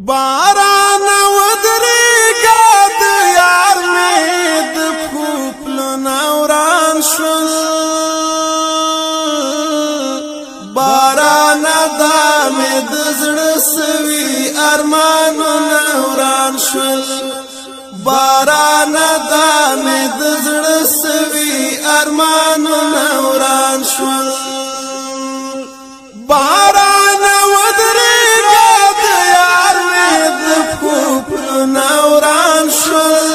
باران ودریگا د یار می د پخپلو نوران شول باران دا می د زړه سوي ارمانو نوران شول باران دا می د زړه سوي ارمانو نوران شول باران ودریگا د یار می د پخپلو نوران شول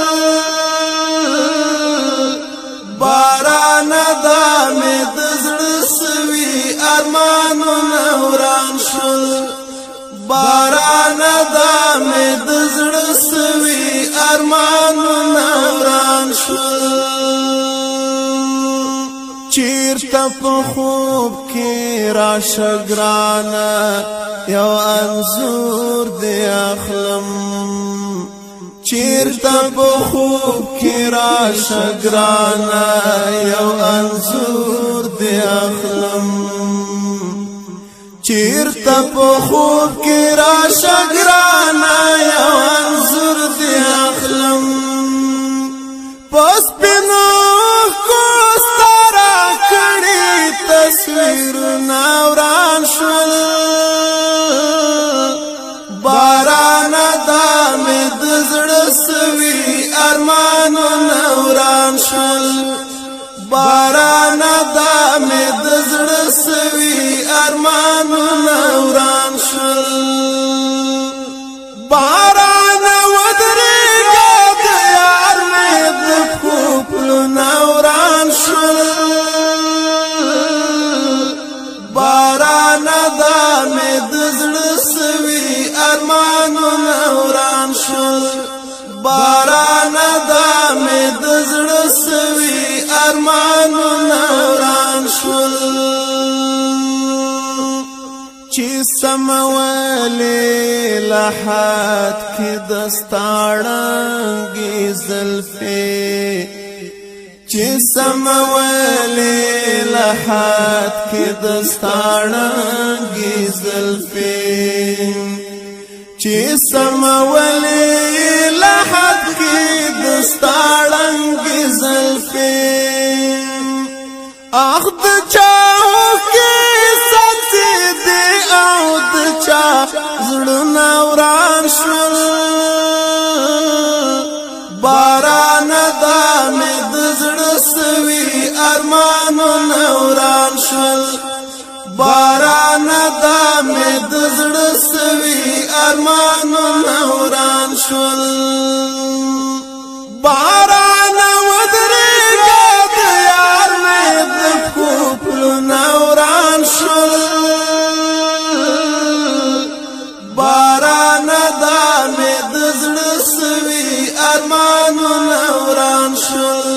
باران دا می د زړه سوي ارمانو نوران شول باران دا می د زړه سوي ارمانو نوران شول چیرته په خوب کې راشه ګرانه یو انځور دې اخلم چیرته په خوب کې راشه ګرانه یو انځور دې اخلم چیرته په خوب کې راشه ګرانه یو انځور دې اخلم پس پینو تصویر نوران شول باران دا می د زړه سوي ارمانو نوران شول باران دا می د زړه سوي ارمانو نوران شول باران ودریگا د یار می د پخپلو نوران شول باران دا می د زړه سوي ارمانو نوران شول باران دا می د زړه سوي ارمانو نوران شول چې سمولې لحد کې دستاړنګې زلفې چې سمولې لحد کې دستاړنګې زلفې چې سمولې لحد کې دستاړنګې زلفې اخ د چاو کې ساتي دې او د چا زړونه وران شول باران دا می د زړه سوي ارمانو نوران شول باران دا می د زړه سوي ارمانو نوران شول باران ودریگا د یار می د پخپلو نوران شول باران دا می د زړه سوي ارمانو نوران شول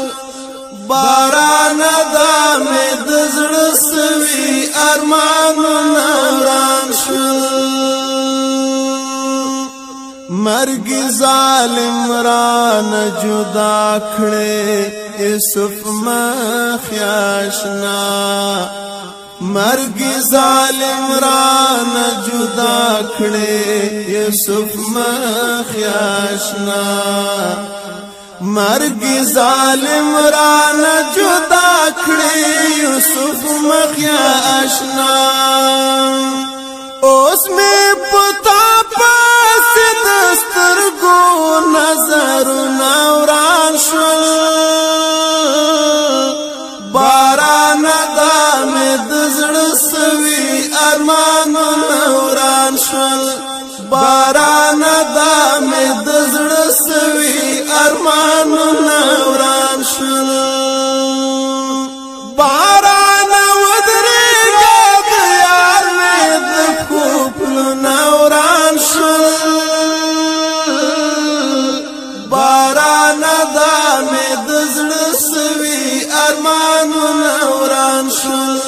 باران دا می د زړه سوي ارمانو نوران شول مرګ ظالم ران جدا کړي یوسف مخیاشنا مرګ ظالم ران جدا کړي یوسف مخیاشنا مرګ ظالم ران جدا کړي یوسف مخیاشنا اوس می پتا پاس دسترګو نظر نوران شول باران دا می د زړه سوي ارمانو نوران شول باران دا می د زړه سوي ارمانو نوران شول باران ودریگا د یار می د پخپلو نوران شول باران دا می د زړه سوي ارمانو نوران شول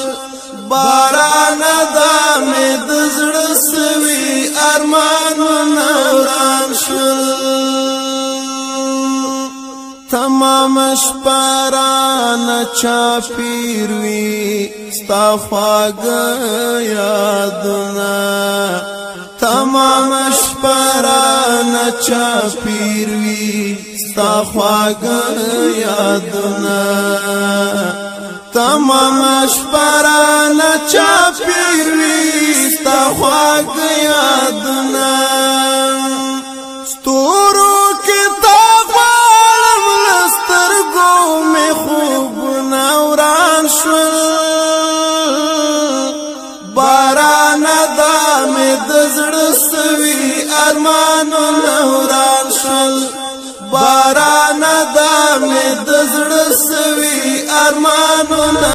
باران دا می د زړه سوي ارمانو نوران شول تمام شپران چاپیر وی ستا خواږه یادونه تمام شپرا نچا پیروی ستا خواږه یادونه تمام شپرا نچا پیروی ستا خواږه یادونه ستورو کې تا غواړم لسترګو مې خوبونه وران شول بارانه دا مې د زړه سوي ارمانونه وران شول بارانه دا مې د زړه سوي ارمانونه